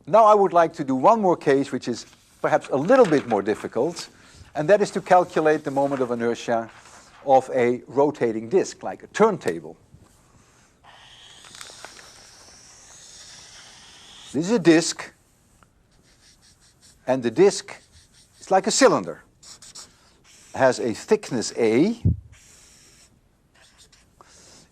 Now I would like to do one more case which is perhaps a little bit more difficult, and that is to calculate the moment of inertia of a rotating disk, like a turntable. This is a disk, and the disk is like a cylinder. It has a thickness A.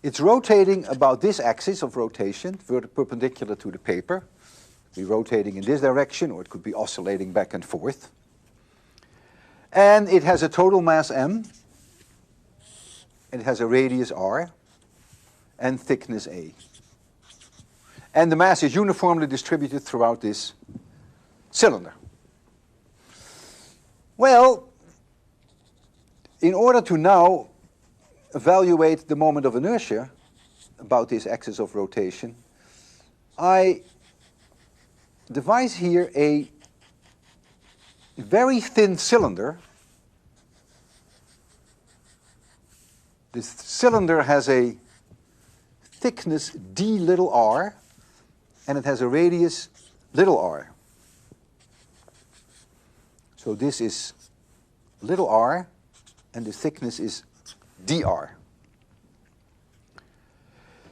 It's rotating about this axis of rotation, perpendicular to the paper. It could be rotating in this direction, or it could be oscillating back and forth. And it has a total mass m, and it has a radius r, and thickness A. And the mass is uniformly distributed throughout this cylinder. Well, in order to now evaluate the moment of inertia about this axis of rotation, I devise here a very thin cylinder. This cylinder has a thickness d little r, and it has a radius little r. So this is little r, and the thickness is dr.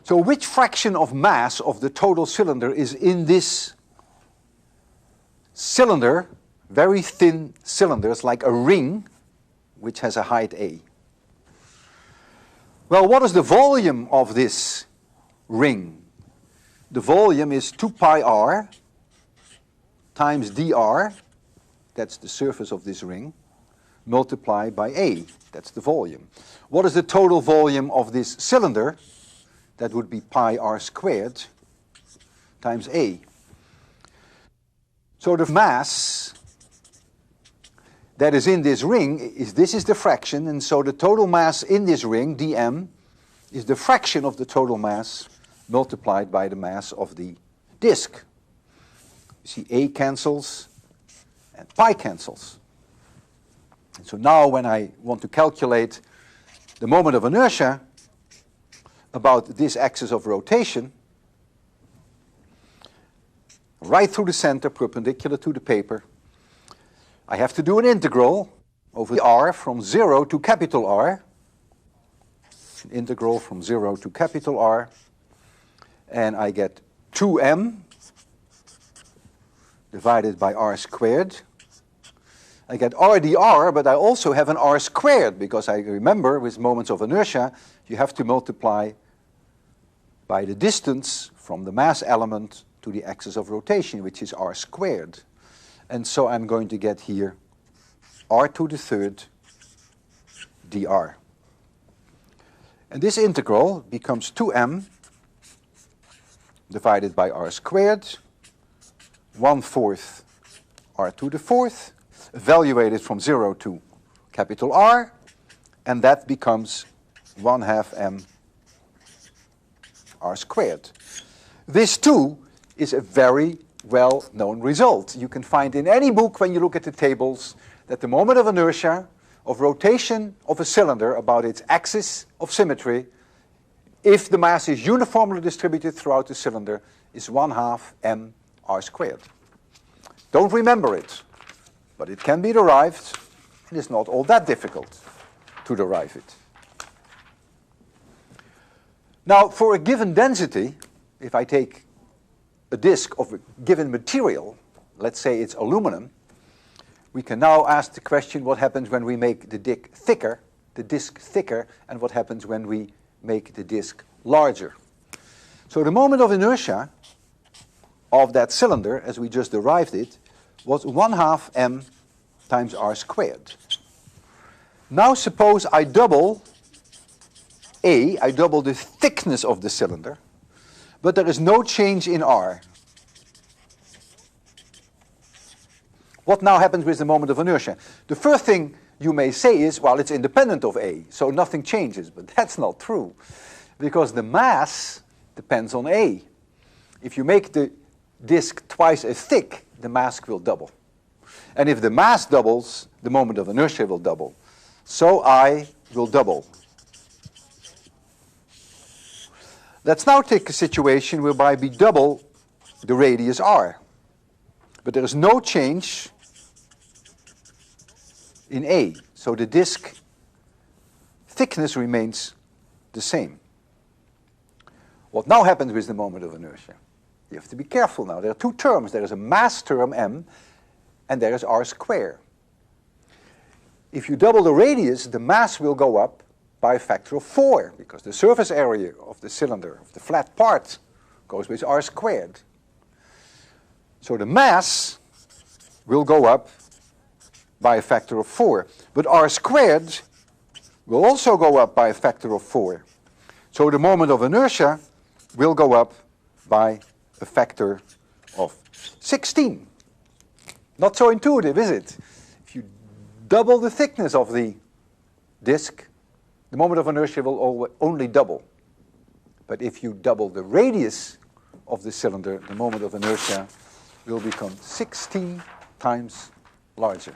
So which fraction of mass of the total cylinder is in this cylinder, very thin cylinders, like a ring, which has a height a? Well, what is the volume of this ring? The volume is 2 pi r times dr, that's the surface of this ring, multiplied by a, that's the volume. What is the total volume of this cylinder? That would be pi r squared times a. So the mass that is in this ring is, this is the fraction, and so the total mass in this ring, dm, is the fraction of the total mass multiplied by the mass of the disk. You see, a cancels and pi cancels. And so now when I want to calculate the moment of inertia about this axis of rotation, right through the center, perpendicular to the paper, I have to do an integral over the r from 0 to capital R. An integral from 0 to capital R. And I get 2m divided by r squared. I get r dr, but I also have an r squared, because I remember with moments of inertia, you have to multiply by the distance from the mass element to the axis of rotation, which is r squared. And so I'm going to get here r to the third dr. And this integral becomes 2m divided by r squared, 1/4 r to the fourth, evaluated from 0 to capital R, and that becomes 1/2 m r squared. This too is a very well-known result. You can find in any book, when you look at the tables, that the moment of inertia of rotation of a cylinder about its axis of symmetry, if the mass is uniformly distributed throughout the cylinder, is 1/2 m r squared. Don't remember it, but it can be derived, and it's not all that difficult to derive it. Now, for a given density, if I take a disk of a given material, let's say it's aluminum, we can now ask the question, what happens when we make the disk thicker, and what happens when we make the disk larger? So the moment of inertia of that cylinder, as we just derived it, was 1/2 m times r squared. Now suppose I double I double the thickness of the cylinder, but there is no change in r. What now happens with the moment of inertia? The first thing you may say is, well, it's independent of a, so nothing changes, but that's not true, because the mass depends on a. If you make the disk twice as thick, the mass will double. And if the mass doubles, the moment of inertia will double. So I will double. Let's now take a situation whereby we double the radius r. but there is no change in A. So the disk thickness remains the same. What now happens with the moment of inertia? You have to be careful now. There are two terms. There is a mass term m, and there is r squared. If you double the radius, the mass will go up by a factor of 4, because the surface area of the cylinder, of the flat part, goes with r squared. So the mass will go up by a factor of 4. But r squared will also go up by a factor of 4. So the moment of inertia will go up by a factor of 16. Not so intuitive, is it? If you double the thickness of the disk, the moment of inertia will only double. But if you double the radius of the cylinder, the moment of inertia will become 16 times larger.